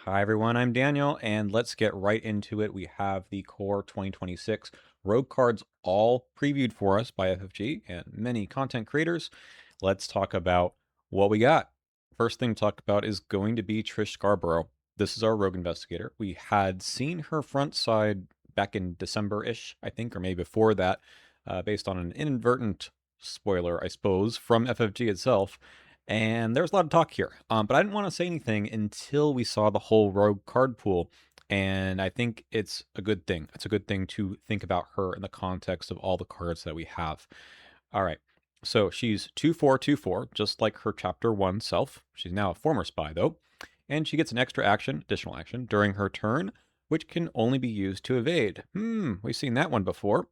Hi everyone, I'm Daniel, and let's get right into it. We have the Core 2026 Rogue cards all previewed for us by FFG and many content creators. Let's talk about what we got. First thing to talk about is going to be Trish Scarborough. This is our Rogue Investigator. We had seen her front side back in December-ish, I think, or maybe before that, based on an inadvertent spoiler, I suppose, from FFG itself. And there was a lot of talk here, but I didn't want to say anything until we saw the whole Rogue card pool. And I think it's a good thing. It's a good thing to think about her in the context of all the cards that we have. All right. So she's 2/4/2/4, just like her Chapter 1 self. She's now a former spy, though. And she gets an extra action, additional action, during her turn, which can only be used to evade. We've seen that one before.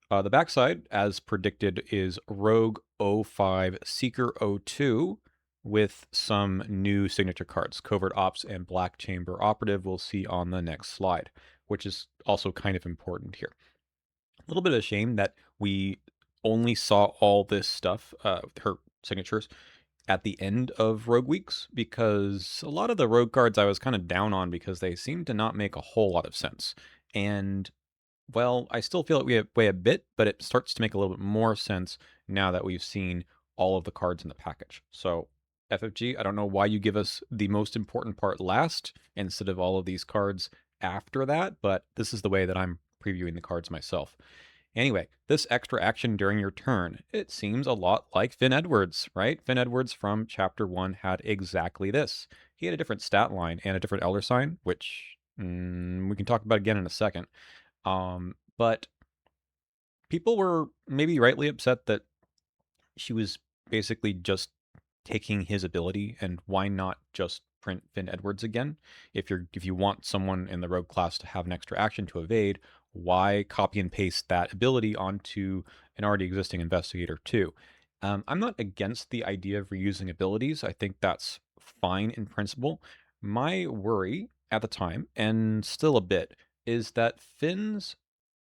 The backside, as predicted, is Rogue 05 Seeker 02 with some new signature cards. Covert Ops and Black Chamber Operative we'll see on the next slide, which is also kind of important here. A little bit of a shame that we only saw all this stuff, her signatures, at the end of Rogue Weeks, because a lot of the Rogue cards I was kind of down on because they seem to not make a whole lot of sense. And well, I still feel it weigh a bit, but it starts to make a little bit more sense now that we've seen all of the cards in the package. So, FFG, I don't know why you give us the most important part last instead of all of these cards after that, but this is the way that I'm previewing the cards myself. Anyway, this extra action during your turn, it seems a lot like Finn Edwards, right? Finn Edwards from Chapter 1 had exactly this. He had a different stat line and a different Elder Sign, which we can talk about again in a second. But people were maybe rightly upset that she was basically just taking his ability, and why not just print Finn Edwards again? If you want someone in the rogue class to have an extra action to evade, why copy and paste that ability onto an already existing investigator too? I'm not against the idea of reusing abilities. I think that's fine in principle. My worry at the time, and still a bit, is that Finn's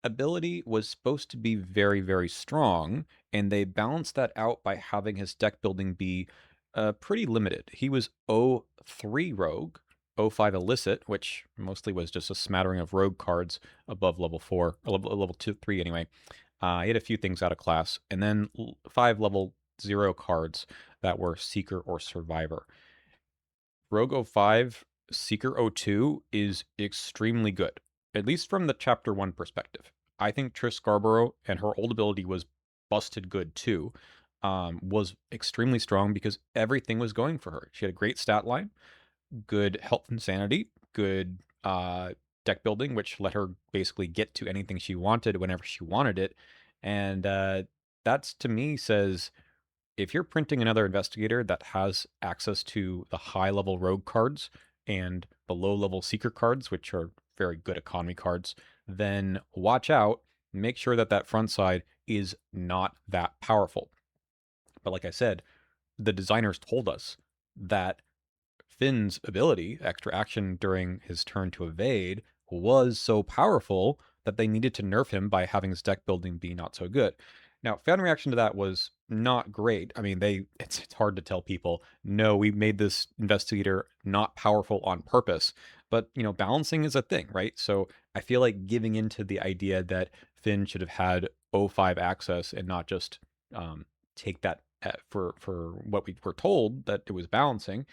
ability was supposed to be very, very strong, and they balanced that out by having his deck building be pretty limited. He was 03 Rogue, 05 Illicit, which mostly was just a smattering of Rogue cards above level 4, or level 2, 3 anyway. He had a few things out of class, and then 5 level 0 cards that were Seeker or Survivor. Rogue 05 Seeker 02 is extremely good, at least from the Chapter 1 perspective. I think Trish Scarborough and her old ability was busted good too, was extremely strong because everything was going for her. She had a great stat line, good health and sanity, good deck building, which let her basically get to anything she wanted whenever she wanted it. And that's to me says if you're printing another investigator that has access to the high level rogue cards and the low level seeker cards, which are very good economy cards, then watch out. Make sure that that front side is not that powerful. But like I said, the designers told us that Finn's ability, extra action during his turn to evade, was so powerful that they needed to nerf him by having his deck building be not so good. Now, fan reaction to that was not great. I mean, it's hard to tell people, no, we made this investigator not powerful on purpose. But, balancing is a thing, right? So I feel like giving into the idea that Finn should have had O5 access and not just take that for what we were told that it was balancing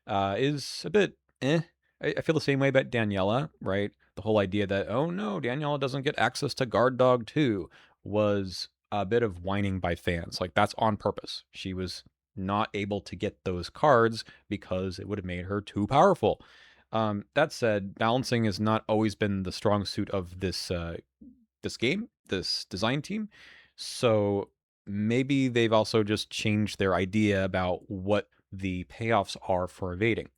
is a bit eh. I feel the same way about Daniela, right? The whole idea that, oh no, Daniela doesn't get access to Guard Dog 2 was a bit of whining by fans. Like, that's on purpose. She was not able to get those cards because it would have made her too powerful. That said, balancing has not always been the strong suit of this game, this design team. So maybe they've also just changed their idea about what the payoffs are for evading.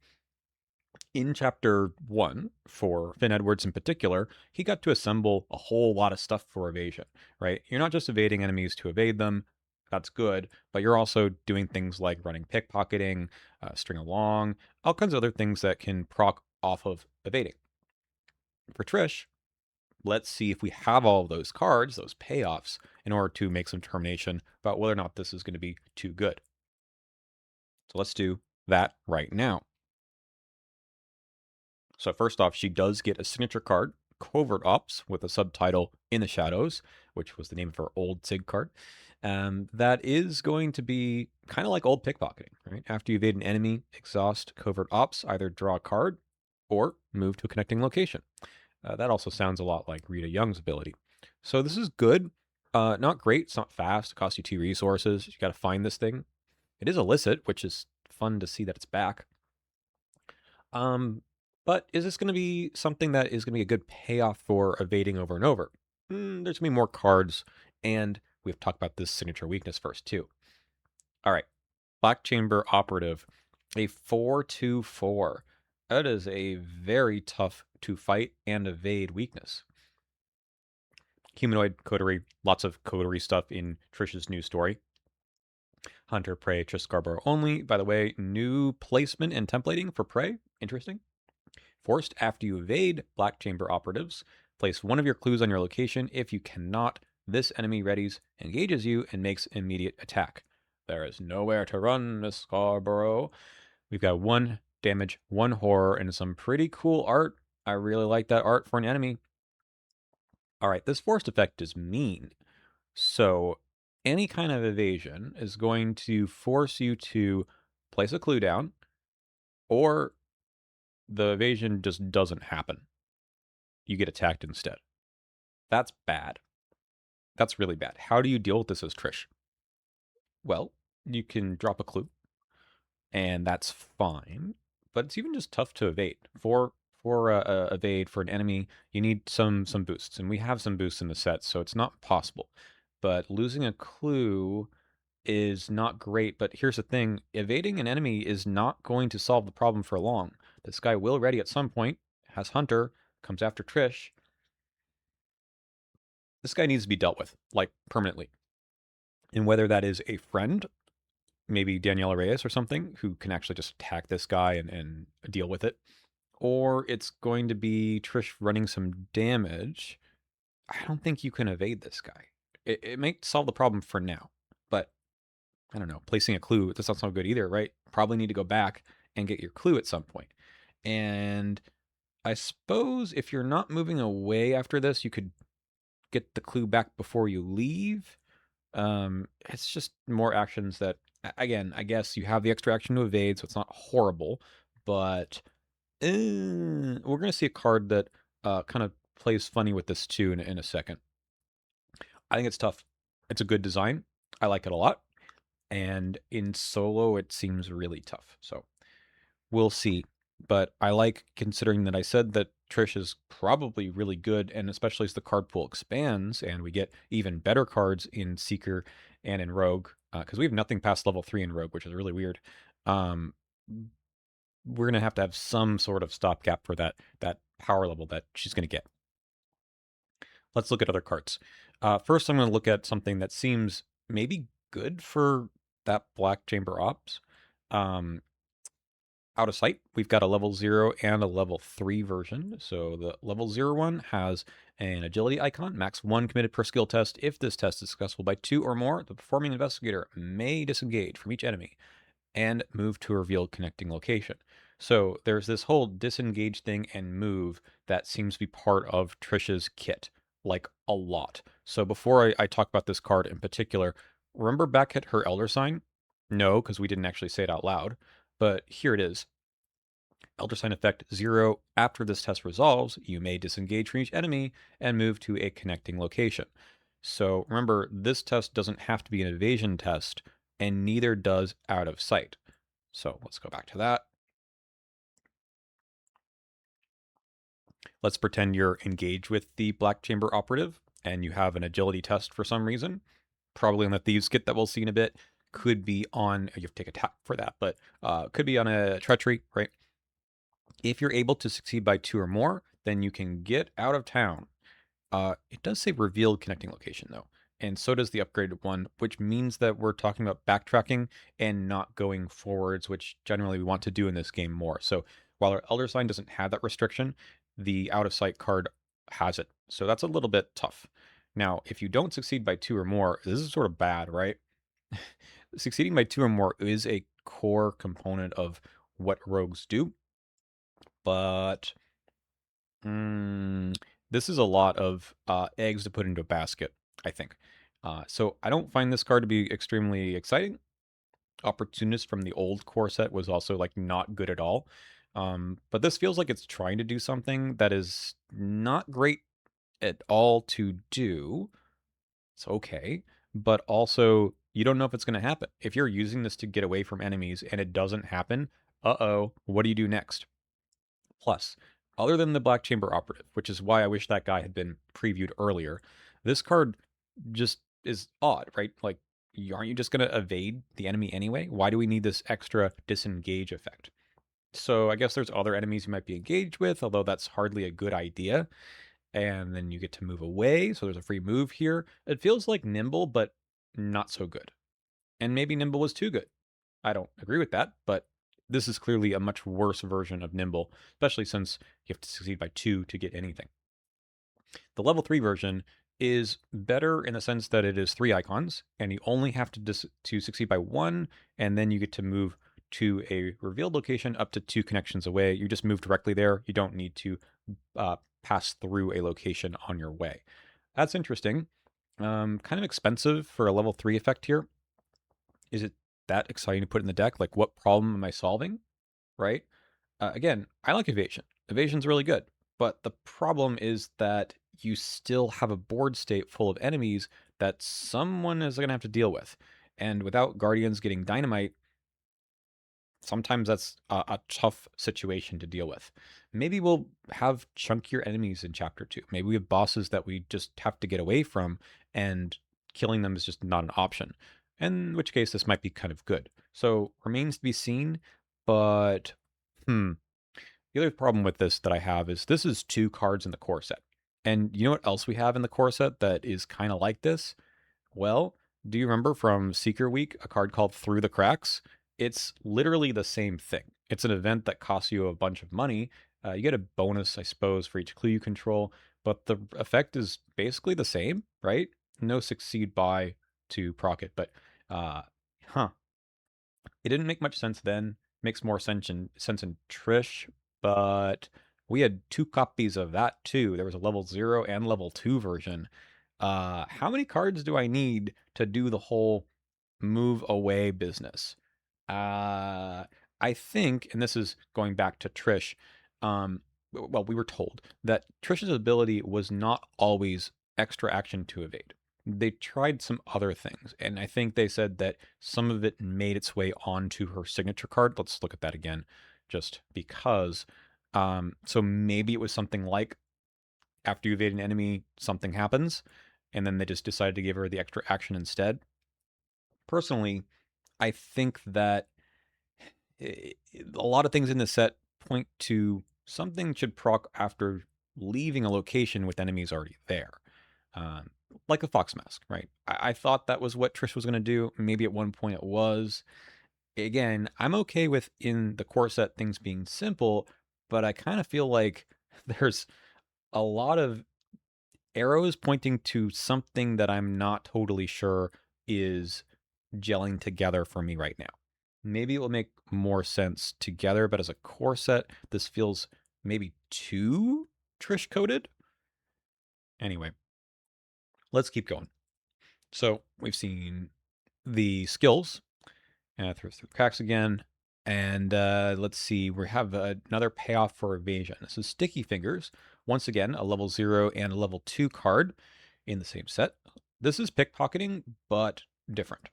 In Chapter 1, for Finn Edwards in particular, he got to assemble a whole lot of stuff for evasion, right? You're not just evading enemies to evade them, that's good, but you're also doing things like running pickpocketing, string along, all kinds of other things that can proc off of evading. For Trish, let's see if we have all of those cards, those payoffs, in order to make some determination about whether or not this is going to be too good. So let's do that right now. So first off, she does get a signature card, Covert Ops, with a subtitle In the Shadows, which was the name of her old SIG card. That is going to be kind of like old pickpocketing, right? After you evade an enemy, exhaust Covert Ops, either draw a card or move to a connecting location. That also sounds a lot like Rita Young's ability. So this is good. Not great. It's not fast. It costs you 2 resources. You got to find this thing. It is illicit, which is fun to see that it's back. Um, but is this going to be something that is going to be a good payoff for evading over and over? There's going to be more cards, and we've talked about this signature weakness first, too. All right, Black Chamber Operative, a 4/2/4. That is a very tough to fight and evade weakness. Humanoid coterie, lots of coterie stuff in Trish's new story. Hunter, Prey, Trish Scarborough only. By the way, new placement and templating for Prey. Interesting. Forced after you evade Black Chamber operatives. Place one of your clues on your location. If you cannot, this enemy readies, engages you, and makes immediate attack. There is nowhere to run, Miss Scarborough. We've got 1 damage, 1 horror, and some pretty cool art. I really like that art for an enemy. All right, this forced effect is mean. So any kind of evasion is going to force you to place a clue down, or the evasion just doesn't happen. You get attacked instead. That's bad. That's really bad. How do you deal with this as Trish? Well, you can drop a clue, and that's fine. But it's even just tough to evade. For evade for an enemy, you need some boosts, and we have some boosts in the set, so it's not possible. But losing a clue is not great. But here's the thing: evading an enemy is not going to solve the problem for long. This guy will ready at some point. Has Hunter, comes after Trish. This guy needs to be dealt with, like permanently. And whether that is a friend, maybe Daniela Reyes or something, who can actually just attack this guy and deal with it, or it's going to be Trish running some damage. I don't think you can evade this guy. It may solve the problem for now, but I don't know. Placing a clue, that's not so good either, right? Probably need to go back and get your clue at some point. And I suppose if you're not moving away after this, you could get the clue back before you leave. It's just more actions that, again, I guess you have the extra action to evade, so it's not horrible, but we're going to see a card that kind of plays funny with this too in a second. I think it's tough. It's a good design. I like it a lot. And in solo, it seems really tough. So we'll see. But I like considering that I said that Trish is probably really good, and especially as the card pool expands and we get even better cards in Seeker and in Rogue, because we have nothing past level 3 in Rogue, which is really weird. Um, we're gonna have to have some sort of stopgap for that power level that she's gonna get. Let's look at other cards. First, I'm gonna look at something that seems maybe good for that Black Chamber Ops. Um, Out of sight, we've got a level 0 and a level 3 version. So the level 0 one has an agility icon, max 1 committed per skill test. If this test is successful by 2 or more, the performing investigator may disengage from each enemy and move to a revealed connecting location. So there's this whole disengage thing and move that seems to be part of Trish's kit, like a lot. So before I talk about this card in particular, remember back at her Elder Sign? No, because we didn't actually say it out loud, but here it is. Elder Sign effect 0. After this test resolves, you may disengage from each enemy and move to a connecting location. So remember, this test doesn't have to be an evasion test, and neither does out of sight. So let's go back to that. Let's pretend you're engaged with the Black Chamber operative, and you have an agility test for some reason. Probably on the Thieves kit that we'll see in a bit. Could be on, you have to take a tap for that, but could be on a treachery, right? If you're able to succeed by 2 or more, then you can get out of town. It does say revealed connecting location, though, and so does the upgraded one, which means that we're talking about backtracking and not going forwards, which generally we want to do in this game more. So while our Elder Sign doesn't have that restriction, the out of sight card has it. So that's a little bit tough. Now, if you don't succeed by 2 or more, this is sort of bad, right? Succeeding by 2 or more is a core component of what rogues do, but Mm, this is a lot of eggs to put into a basket, I think. So I don't find this card to be extremely exciting. Opportunist from the old core set was also like not good at all. But this feels like it's trying to do something that is not great at all to do. It's okay, but also you don't know if it's going to happen. If you're using this to get away from enemies and it doesn't happen, uh-oh, what do you do next? Plus, other than the Black Chamber Operative, which is why I wish that guy had been previewed earlier, this card just is odd, right? Like, aren't you just going to evade the enemy anyway? Why do we need this extra disengage effect? So I guess there's other enemies you might be engaged with, although that's hardly a good idea. And then you get to move away, so there's a free move here. It feels like Nimble, but not so good. And maybe Nimble was too good. I don't agree with that, but this is clearly a much worse version of Nimble, especially since you have to succeed by 2 to get anything. The level 3 version is better in the sense that it is 3 icons, and you only have to succeed by 1, and then you get to move to a revealed location up to 2 connections away. You just move directly there. You don't need to pass through a location on your way. That's interesting. Kind of expensive for a level 3 effect here. Is it that exciting to put in the deck? Like, what problem am I solving? Right? Again, I like evasion. Evasion's really good. But the problem is that you still have a board state full of enemies that someone is going to have to deal with. And without Guardians getting dynamite, sometimes that's a tough situation to deal with. Maybe we'll have chunkier enemies in chapter 2. Maybe we have bosses that we just have to get away from, and killing them is just not an option. In which case, this might be kind of good. So, remains to be seen, but the other problem with this that I have is this is 2 cards in the core set. And you know what else we have in the core set that is kind of like this? Well, do you remember from Seeker Week a card called Through the Cracks? It's literally the same thing. It's an event that costs you a bunch of money. You get a bonus, I suppose, for each clue you control, but the effect is basically the same, right? No succeed by to proc it, but uh, huh. It didn't make much sense then. Makes more sense in Trish, but we had 2 copies of that too. There was a level 0 and level 2 version. How many cards do I need to do the whole move away business? Uh, I think, and this is going back to Trish, well, we were told that Trish's ability was not always extra action to evade. They tried some other things, and I think they said that some of it made its way onto her signature card. Let's look at that again, just because. So maybe it was something like after you evade an enemy, something happens, and then they just decided to give her the extra action instead. Personally, I think that a lot of things in the set point to something should proc after leaving a location with enemies already there. Um, like a Fox Mask, right? I thought that was what Trish was going to do. Maybe at one point it was. Again, I'm okay with in the core set things being simple, but I kind of feel like there's a lot of arrows pointing to something that I'm not totally sure is gelling together for me right now. Maybe it will make more sense together, but as a core set, this feels maybe too Trish coded. Anyway, let's keep going. So we've seen the skills, through cracks again, and let's see, we have another payoff for evasion. This is Sticky Fingers. Once again, a level 0 and a level 2 card in the same set. This is pickpocketing, but different.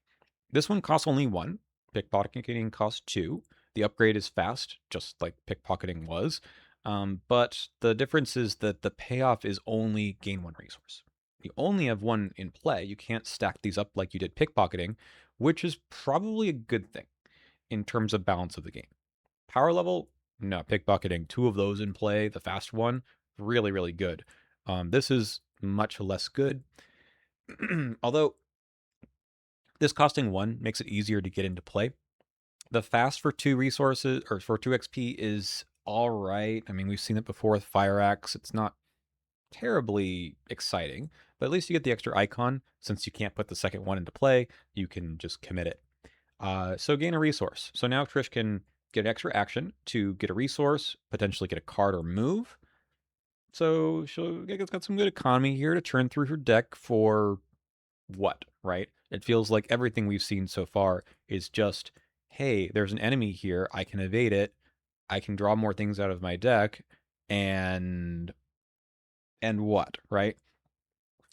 This one costs only 1. Pickpocketing costs 2. The upgrade is fast, just like pickpocketing was. But the difference is that the payoff is only gain 1 resource. You only have 1 in play. You can't stack these up like you did pickpocketing, which is probably a good thing in terms of balance of the game. Power level, no, pickpocketing, 2 of those in play, the fast one, really, really good. This is much less good. Although this costing 1 makes it easier to get into play. The fast for 2 resources, or for 2 XP, is all right. I mean, we've seen it before with Fire Axe. It's not terribly exciting, but at least you get the extra icon. Since you can't put the second one into play, you can just commit it. So gain a resource. So now Trish can get extra action to get a resource, potentially get a card or move. So she'll got some good economy here to churn through her deck for what, right? It feels like everything we've seen so far is just, hey, there's an enemy here. I can evade it. I can draw more things out of my deck, and what, right?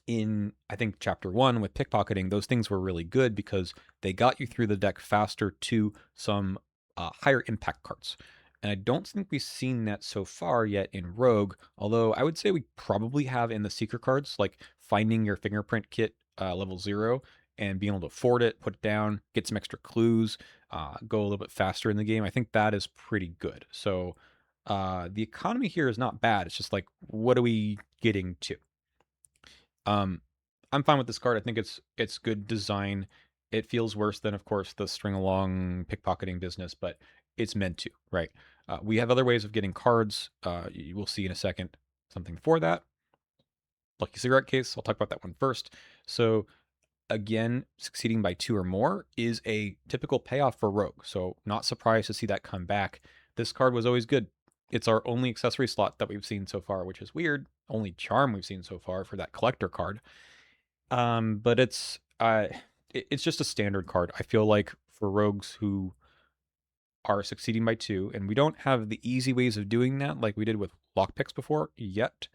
In I think chapter 1 with pickpocketing, those things were really good because they got you through the deck faster to some higher impact cards. And I don't think we've seen that so far yet in Rogue, although I would say we probably have in the secret cards, like finding your fingerprint kit level 0 and being able to afford it, put it down, get some extra clues, go a little bit faster in the game. I think that is pretty good. So the economy here is not bad. It's just like, what are we getting to? Um, I'm fine with this card. I think it's good design. It feels worse than, of course, the string along pickpocketing business, but it's meant to, right? We have other ways of getting cards. You will see in a second something for that. Lucky cigarette case. I'll talk about that one first. So again, succeeding by 2 or more is a typical payoff for Rogue. So not surprised to see that come back. This card was always good. It's our only accessory slot that we've seen so far, which is weird. Only charm we've seen so far for that collector card. But it's just a standard card. I feel like for rogues who are succeeding by 2, and we don't have the easy ways of doing that like we did with lockpicks before yet,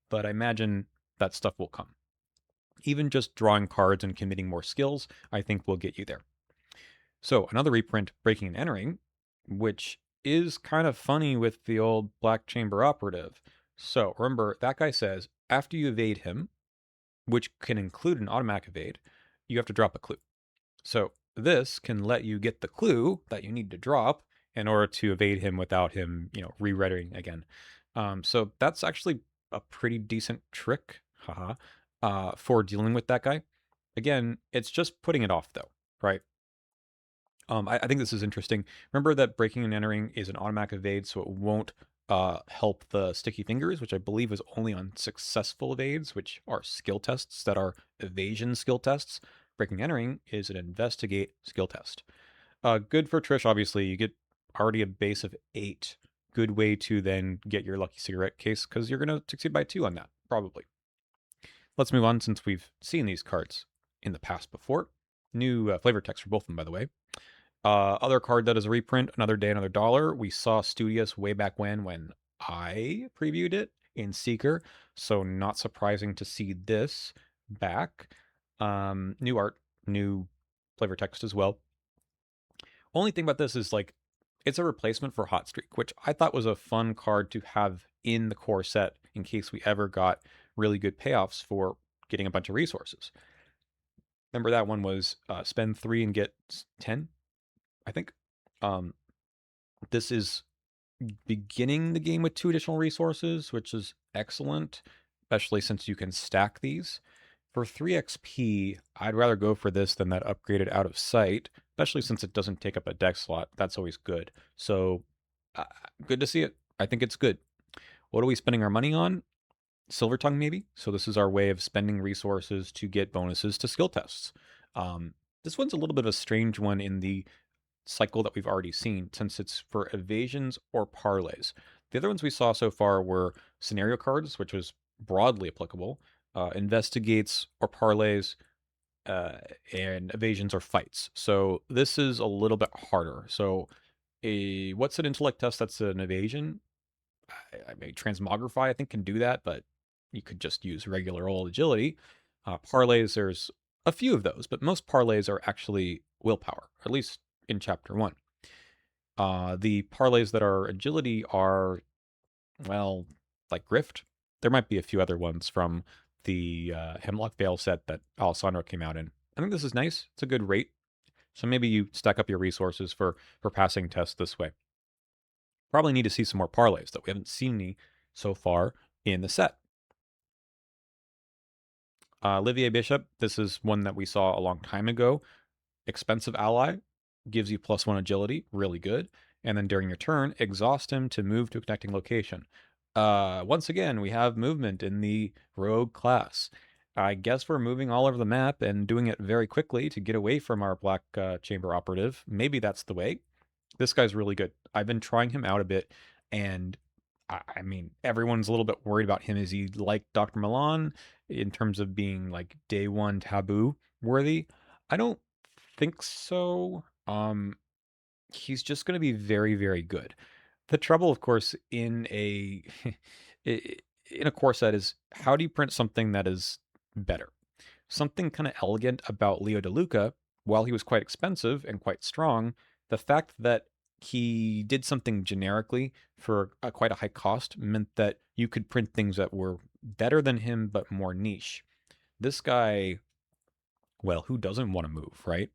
but I imagine that stuff will come. Even just drawing cards and committing more skills, I think will get you there. So another reprint, Breaking and Entering, which is kind of funny with the old Black Chamber Operative. So remember, that guy says after you evade him, which can include an automatic evade, you have to drop a clue. So this can let you get the clue that you need to drop in order to evade him without him, re-rendering again. So that's actually a pretty decent trick, haha, for dealing with that guy. Again, it's just putting it off though, right? I think this is interesting. Remember that breaking and entering is an automatic evade, so it won't help the sticky fingers, which I believe is only on successful evades, which are skill tests that are evasion skill tests. Breaking and entering is an investigate skill test. Good for Trish, obviously. You get already a base of 8. Good way to then get your lucky cigarette case because you're going to succeed by 2 on that, probably. Let's move on since we've seen these cards in the past before. New flavor text for both of them, by the way. Other card that is a reprint, Another Day, Another Dollar. We saw Studious way back when I previewed it in Seeker, so not surprising to see this back. New art, new flavor text as well. Only thing about this is like it's a replacement for Hot Streak, which I thought was a fun card to have in the core set in case we ever got really good payoffs for getting a bunch of resources. Remember that one was spend 3 and get 10, I think. Um, this is beginning the game with 2 additional resources, which is excellent, especially since you can stack these. For 3 XP, I'd rather go for this than that upgraded Out of Sight, especially since it doesn't take up a deck slot. That's always good. So, good to see it. I think it's good. What are we spending our money on? Silver Tongue, maybe? So this is our way of spending resources to get bonuses to skill tests. This one's a little bit of a strange one in the cycle that we've already seen, since it's for evasions or parlays. The other ones we saw so far were scenario cards, which was broadly applicable, investigates or parlays, and evasions or fights. So this is a little bit harder. So what's an intellect test that's an evasion? I mean, transmogrify, I think, can do that, but you could just use regular old agility. Parlays, there's a few of those, but most parlays are actually willpower, at least in chapter 1. The parlays that are agility are, well, like Grift. There might be a few other ones from the Hemlock Vale set that Alessandro came out in. I think this is nice. It's a good rate. So maybe you stack up your resources for passing tests this way. Probably need to see some more parlays, though. We haven't seen any so far in the set. Olivier Bishop, this is one that we saw a long time ago. Expensive ally, gives you +1 agility, really good. And then during your turn, exhaust him to move to a connecting location. Once again, we have movement in the rogue class. I guess we're moving all over the map and doing it very quickly to get away from our Black Chamber Operative. Maybe that's the way. This guy's really good. I've been trying him out a bit, and I mean, everyone's a little bit worried about him. Is he like Dr. Milan in terms of being like day one taboo worthy? I don't think so. He's just going to be very, very good. The trouble, of course, in a in a core set is how do you print something that is better? Something kind of elegant about Leo DeLuca, while he was quite expensive and quite strong, the fact that he did something generically for quite a high cost meant that you could print things that were better than him but more niche. This guy, well, who doesn't want to move, right?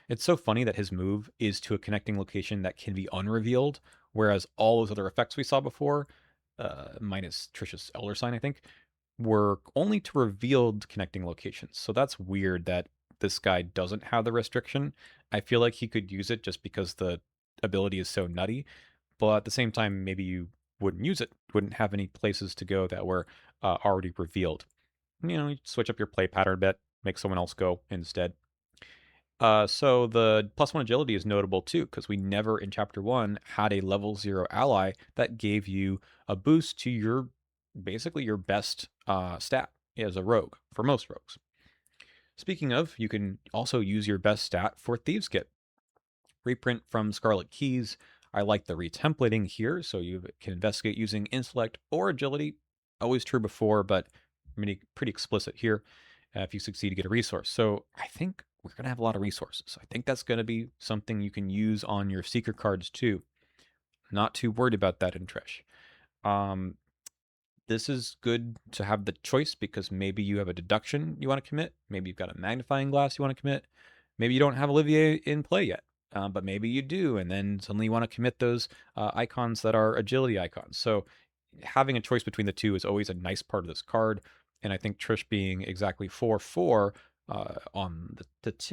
It's so funny that his move is to a connecting location that can be unrevealed, whereas all those other effects we saw before, minus Trish's Elder Sign, I think, were only to revealed connecting locations. So that's weird that this guy doesn't have the restriction. I feel like he could use it just because the ability is so nutty, but at the same time, maybe you wouldn't use it, wouldn't have any places to go that were already revealed. You switch up your play pattern a bit, make someone else go instead. So the +1 agility is notable too, because we never in chapter 1 had a level 0 ally that gave you a boost to your basically your best stat as a rogue for most rogues. Speaking of, you can also use your best stat for Thieves Kit. Reprint from Scarlet Keys. I like the retemplating here, so you can investigate using intellect or agility. Always true before, but pretty explicit here. If you succeed to get a resource. So I think we're going to have a lot of resources. I think that's going to be something you can use on your Seeker cards too. Not too worried about that in Trish. Um, this is good to have the choice because maybe you have a deduction you want to commit. Maybe you've got a magnifying glass you want to commit. Maybe you don't have Olivier in play yet, but maybe you do. And then suddenly you want to commit those icons that are agility icons. So having a choice between the two is always a nice part of this card. And I think Trish being exactly 4/4 on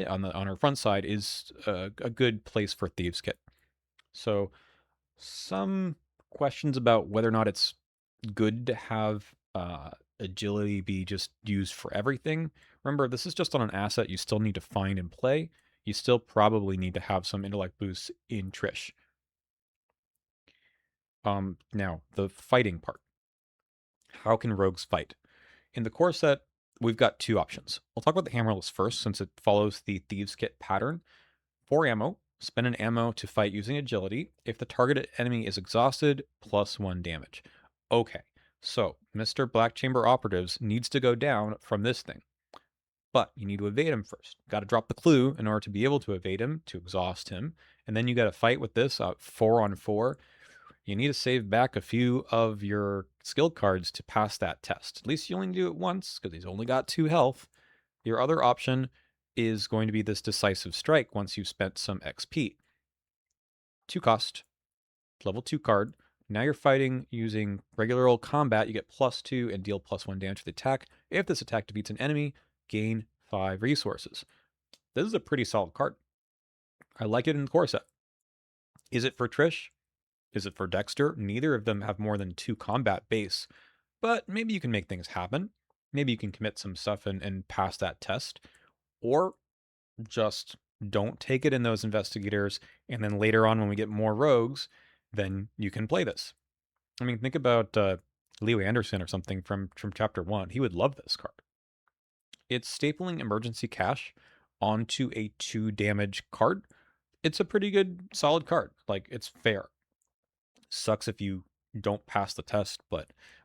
on her front side is a good place for Thieves Kit. So some questions about whether or not it's good to have agility be just used for everything. Remember, this is just on an asset you still need to find and play. You still probably need to have some intellect boosts in Trish. Now, the fighting part. How can rogues fight? In the core set, we've got two options. We'll talk about the hammerless first since it follows the Thieves Kit pattern. 4 ammo, spend an ammo to fight using agility. If the targeted enemy is exhausted, +1 damage. Okay, so Mr. Black Chamber Operatives needs to go down from this thing. But you need to evade him first. Got to drop the clue in order to be able to evade him, to exhaust him. And then you got to fight with this 4-on-4. You need to save back a few of your skill cards to pass that test. At least you only do it once, because he's only got 2 health. Your other option is going to be this decisive strike once you've spent some XP. 2 cost, level 2 card. Now you're fighting using regular old combat. You get +2 and deal +1 damage to the attack. If this attack defeats an enemy, gain 5 resources. This is a pretty solid card. I like it in the core set. Is it for Trish? Is it for Dexter? Neither of them have more than 2 combat base, but maybe you can make things happen. Maybe you can commit some stuff and pass that test. Or just don't take it in those investigators, and then later on when we get more rogues, then you can play this. I mean, think about Leo Anderson or something from chapter 1. He would love this card. It's stapling emergency cash onto a 2 damage card. It's a pretty good, solid card. Like, it's fair. Sucks if you don't pass the test,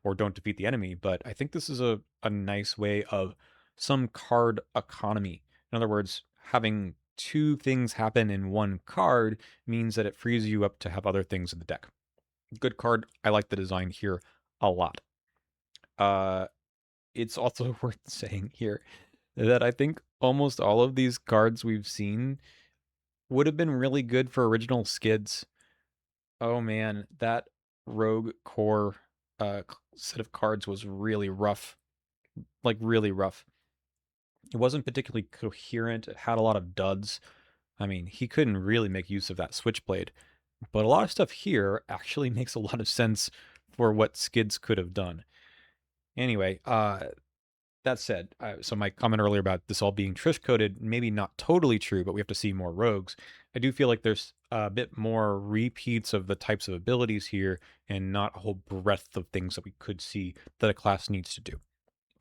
or don't defeat the enemy, but I think this is a nice way of some card economy. In other words, having 2 things happen in 1 card means that it frees you up to have other things in the deck. Good card. I like the design here a lot. It's also worth saying here that I think almost all of these cards we've seen would have been really good for original skids. Oh man, that rogue core set of cards was really rough. Like, really rough. It wasn't particularly coherent. It had a lot of duds. I mean, he couldn't really make use of that switchblade. But a lot of stuff here actually makes a lot of sense for what skids could have done. Anyway, that said, so my comment earlier about this all being Trish coded, maybe not totally true, but we have to see more rogues. I do feel like there's a bit more repeats of the types of abilities here and not a whole breadth of things that we could see that a class needs to do.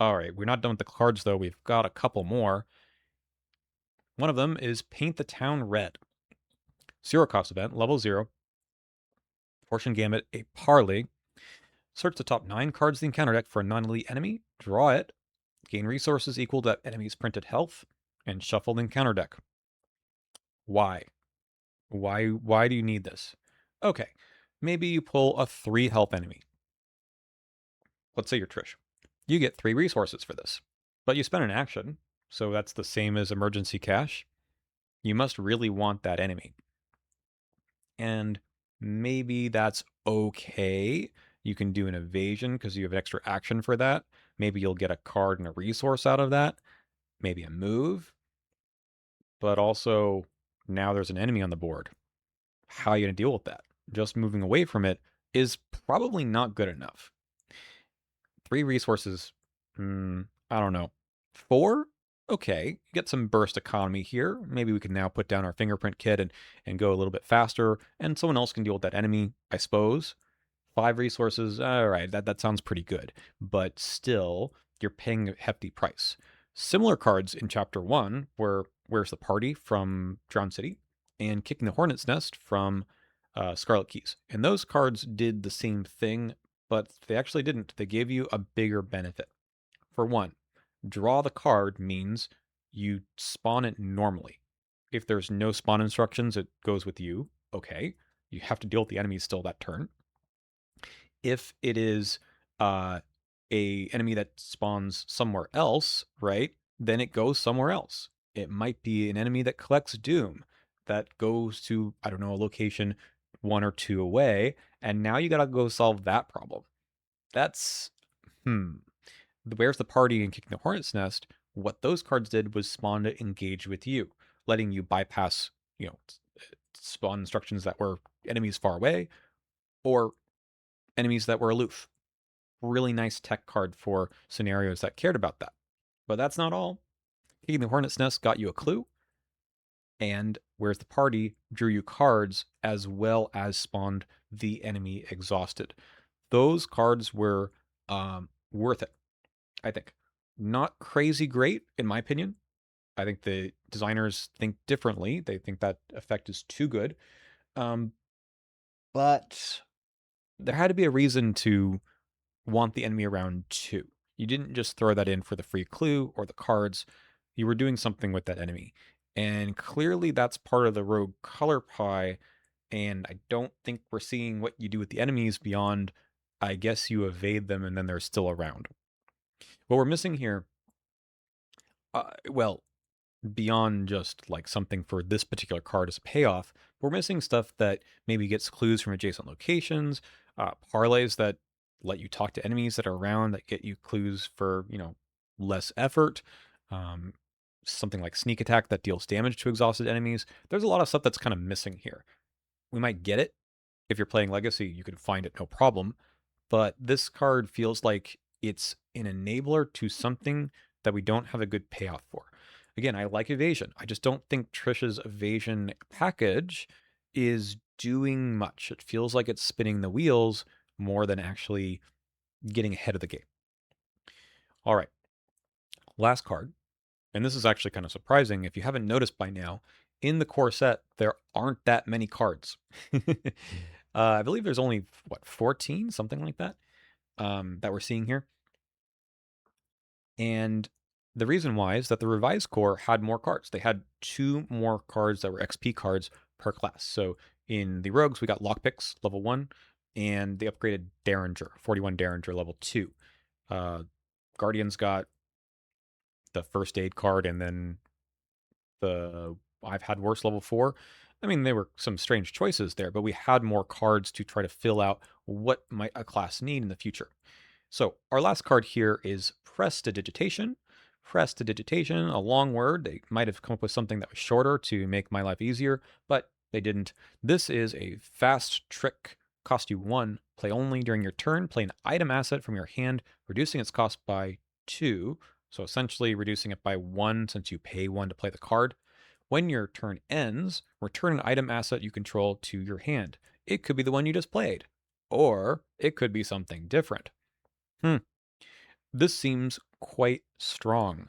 All right, we're not done with the cards though. We've got a couple more. One of them is Paint the Town Red. Zero cost event, level 0. Fortune Gambit, a parley. Search the top 9 cards of the encounter deck for a non-elite enemy, draw it, gain resources equal to that enemy's printed health, and shuffle the encounter deck. Why? Why do you need this? Okay, maybe you pull a 3 health enemy. Let's say you're Trish. You get 3 resources for this, but you spend an action, so that's the same as emergency cash. You must really want that enemy. And maybe that's okay. You can do an evasion because you have an extra action for that. Maybe you'll get a card and a resource out of that. Maybe a move. But also, now there's an enemy on the board. How are you going to deal with that? Just moving away from it is probably not good enough. 3 resources, I don't know. 4? Okay, you get some burst economy here. Maybe we can now put down our fingerprint kit and go a little bit faster, and someone else can deal with that enemy, I suppose. 5 resources, all right, that sounds pretty good. But still, you're paying a hefty price. Similar cards in Chapter 1 were Where's the Party from Drowned City and Kicking the Hornet's Nest from Scarlet Keys. And those cards did the same thing, but they actually didn't. They gave you a bigger benefit. For one, draw the card means you spawn it normally. If there's no spawn instructions, it goes with you. Okay. You have to deal with the enemies still that turn. If it is a enemy that spawns somewhere else, right, then it goes somewhere else. It might be an enemy that collects doom that goes to, I don't know, a location 1 or 2 away, and now you gotta go solve that problem. That's Where's the Party and Kicking the Hornet's Nest? What those cards did was spawn to engage with you, letting you bypass, spawn instructions that were enemies far away or enemies that were aloof. Really nice tech card for scenarios that cared about that. But that's not all. Kicking the Hornet's Nest got you a clue, and Where's the Party drew you cards as well as spawned the enemy exhausted. Those cards were worth it, I think. Not crazy great, in my opinion. I think the designers think differently. They think that effect is too good. But there had to be a reason to want the enemy around too. You didn't just throw that in for the free clue or the cards. You were doing something with that enemy. And clearly that's part of the rogue color pie. And I don't think we're seeing what you do with the enemies beyond, I guess you evade them and then they're still around. What we're missing here, well, beyond just like something for this particular card as a payoff, we're missing stuff that maybe gets clues from adjacent locations, parlays that let you talk to enemies that are around that get you clues for, less effort. Um, Something like sneak attack that deals damage to exhausted enemies. There's a lot of stuff that's kind of missing here. We might get it. If you're playing Legacy, you can find it no problem. But this card feels like it's an enabler to something that we don't have a good payoff for. Again, I like evasion. I just don't think Trish's evasion package is doing much. It feels like it's spinning the wheels more than actually getting ahead of the game. All right, last card. And this is actually kind of surprising. If you haven't noticed by now, in the core set, there aren't that many cards. I believe there's only, 14, something like that, that we're seeing here. And the reason why is that the revised core had more cards. They had 2 more cards that were XP cards per class. So in the rogues, we got lockpicks level 1, and the upgraded Derringer, 41 Derringer level 2. Guardians got the first aid card, and then the I've had worse level 4. I mean, there were some strange choices there, but we had more cards to try to fill out what might a class need in the future. So our last card here is Prestidigitation. Prestidigitation, a long word. They might have come up with something that was shorter to make my life easier, but they didn't. This is a fast trick. Cost you 1. Play only during your turn. Play an item asset from your hand, reducing its cost by 2. So essentially reducing it by 1 since you pay 1 to play the card. When your turn ends, return an item asset you control to your hand. It could be the one you just played, or it could be something different. This seems quite strong.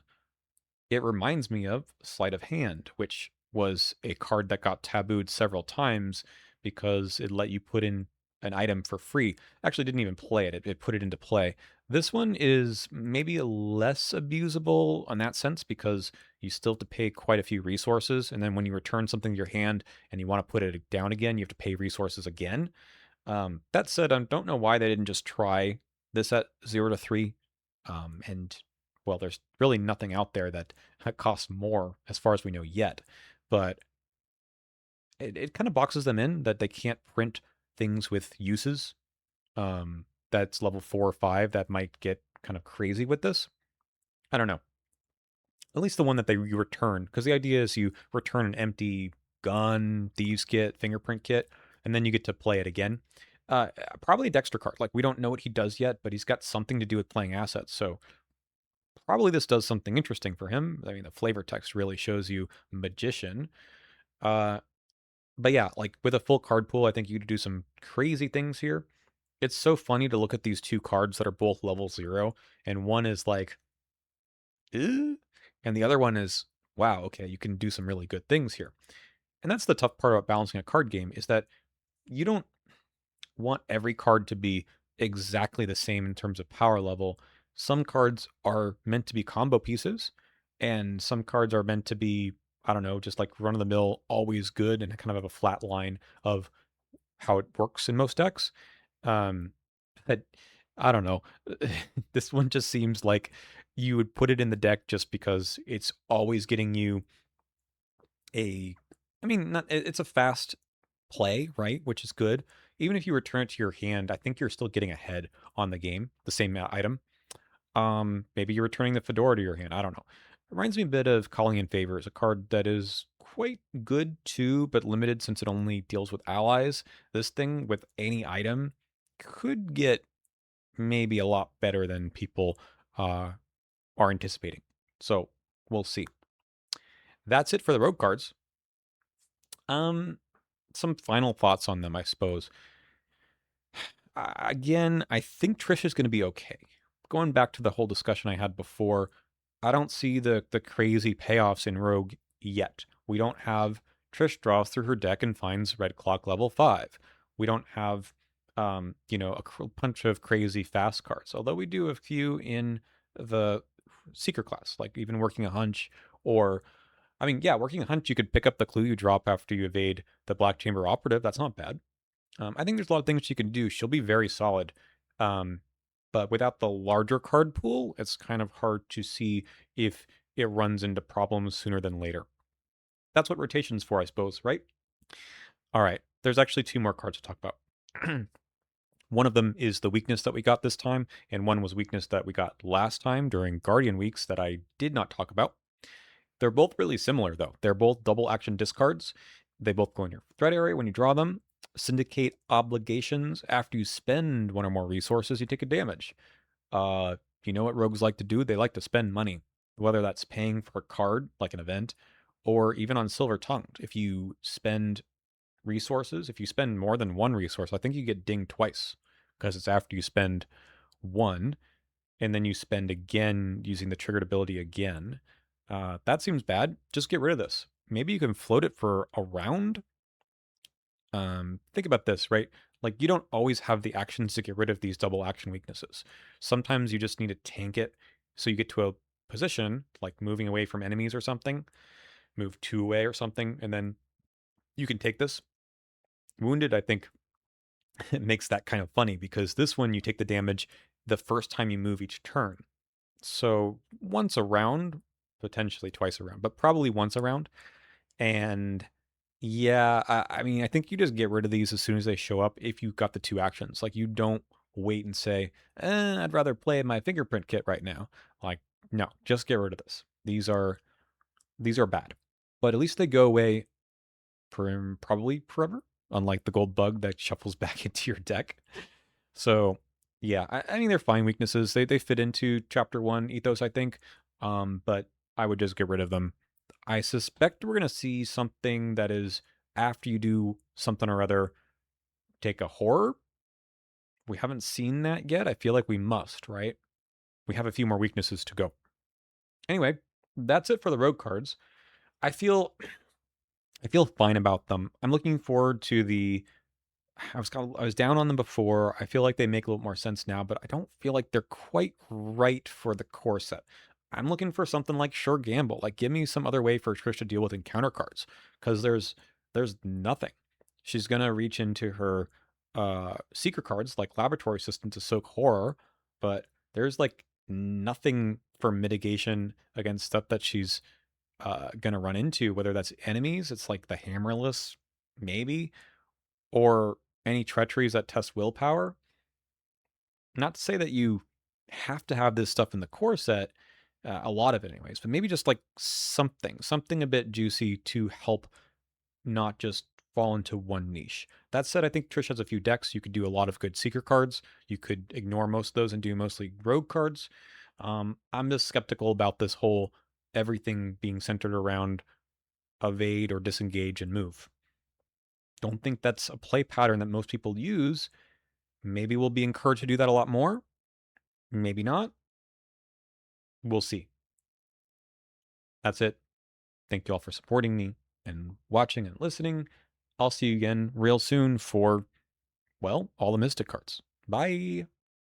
It reminds me of Sleight of Hand, which was a card that got tabooed several times because it let you put in an item for free. Actually, didn't even play it, it put it into play. This one is maybe less abusable in that sense because you still have to pay quite a few resources. And then when you return something to your hand and you want to put it down again, you have to pay resources again. That said, I don't know why they didn't just try this at 0 to 3. And well, there's really nothing out there that costs more as far as we know yet. But it kind of boxes them in that they can't print things with uses. That's level 4 or 5 that might get kind of crazy with this. I don't know. At least the one that you return, because the idea is you return an empty gun, thieves kit, fingerprint kit, and then you get to play it again. Probably a Dexter card. Like, we don't know what he does yet, but he's got something to do with playing assets. So probably this does something interesting for him. I mean, the flavor text really shows you magician. Uh, but yeah, like with a full card pool, I think you could do some crazy things here. It's so funny to look at these two cards that are both level 0, and one is like, eh? And the other one is, wow, okay, you can do some really good things here. And that's the tough part about balancing a card game, is that you don't want every card to be exactly the same in terms of power level. Some cards are meant to be combo pieces, and some cards are meant to be, I don't know, just like run of the mill, always good, and kind of have a flat line of how it works in most decks. Um, but I don't know. This one just seems like you would put it in the deck just because it's always getting you a, I mean, not, it's a fast play, right? Which is good. Even if you return it to your hand, I think you're still getting ahead on the game, the same item. Maybe you're returning the Fedora to your hand. I don't know. It reminds me a bit of Calling in Favor. It's a card that is quite good too, but limited since it only deals with allies. This thing with any item could get maybe a lot better than people are anticipating. So we'll see. That's it for the rogue cards. Um, some final thoughts on them, I suppose. Again, I think Trish is going to be okay. Going back to the whole discussion I had before, I don't see the crazy payoffs in Rogue yet. We don't have Trish draws through her deck and finds Red Clock level 5. We don't have, a bunch of crazy fast cards. Although we do a few in the Seeker class, like even Working a Hunch, or I mean, yeah, Working a Hunch. You could pick up the clue you drop after you evade the Black Chamber Operative. That's not bad. I think there's a lot of things she can do. She'll be very solid. Um, but without the larger card pool, it's kind of hard to see if it runs into problems sooner than later. That's what rotation's for, I suppose, right? All right. There's actually 2 more cards to talk about. One of them is the weakness that we got this time, and one was weakness that we got last time during Guardian Weeks that I did not talk about. They're both really similar, though. They're both double action discards. They both go in your threat area when you draw them. Syndicate obligations. After you spend 1 or more resources, you take a damage. You know what rogues like to do? They like to spend money, whether that's paying for a card, like an event, or even on Silver Tongued. If you spend resources, if you spend more than 1 resource, I think you get dinged twice, because it's after you spend 1 and then you spend again using the triggered ability again. That seems bad. Just get rid of this. Maybe you can float it for a round. Think about this, right? Like, you don't always have the actions to get rid of these double action weaknesses. Sometimes you just need to tank it so you get to a position, like moving away from enemies or something, move 2 away or something, and then you can take this. Wounded, I think, it makes that kind of funny because this one you take the damage the first time you move each turn. So once a round, potentially twice a round, but probably once a round. And yeah, I mean, I think you just get rid of these as soon as they show up if you've got the 2 actions. Like, you don't wait and say, I'd rather play my fingerprint kit right now. Like, no, just get rid of this. These are bad. But at least they go away for probably forever, unlike the gold bug that shuffles back into your deck. So yeah, I mean, they're fine weaknesses. They fit into chapter 1 ethos, I think. But I would just get rid of them. I suspect we're going to see something that is after you do something or other, take a horror. We haven't seen that yet. I feel like we must, right? We have a few more weaknesses to go. Anyway, that's it for the rogue cards. I feel I feel fine about them. I'm looking forward to the I was down on them before. I feel like they make a little more sense now, but I don't feel like they're quite right for the core set. I'm looking for something like Sure Gamble. Like, give me some other way for Trish to deal with encounter cards, because there's nothing. She's gonna reach into her secret cards like Laboratory System to soak horror, but there's like nothing for mitigation against stuff that she's gonna run into. Whether that's enemies, it's like the hammerless, maybe, or any treacheries that test willpower. Not to say that you have to have this stuff in the core set, a lot of it anyways, but maybe just like something a bit juicy to help not just fall into one niche. That said, I think Trish has a few decks. You could do a lot of good secret cards. You could ignore most of those and do mostly rogue cards. I'm just skeptical about this whole everything being centered around evade or disengage and move. Don't think that's a play pattern that most people use. Maybe we'll be encouraged to do that a lot more. Maybe not. We'll see. That's it. Thank you all for supporting me and watching and listening. I'll see you again real soon for, well, all the Mystic cards. Bye.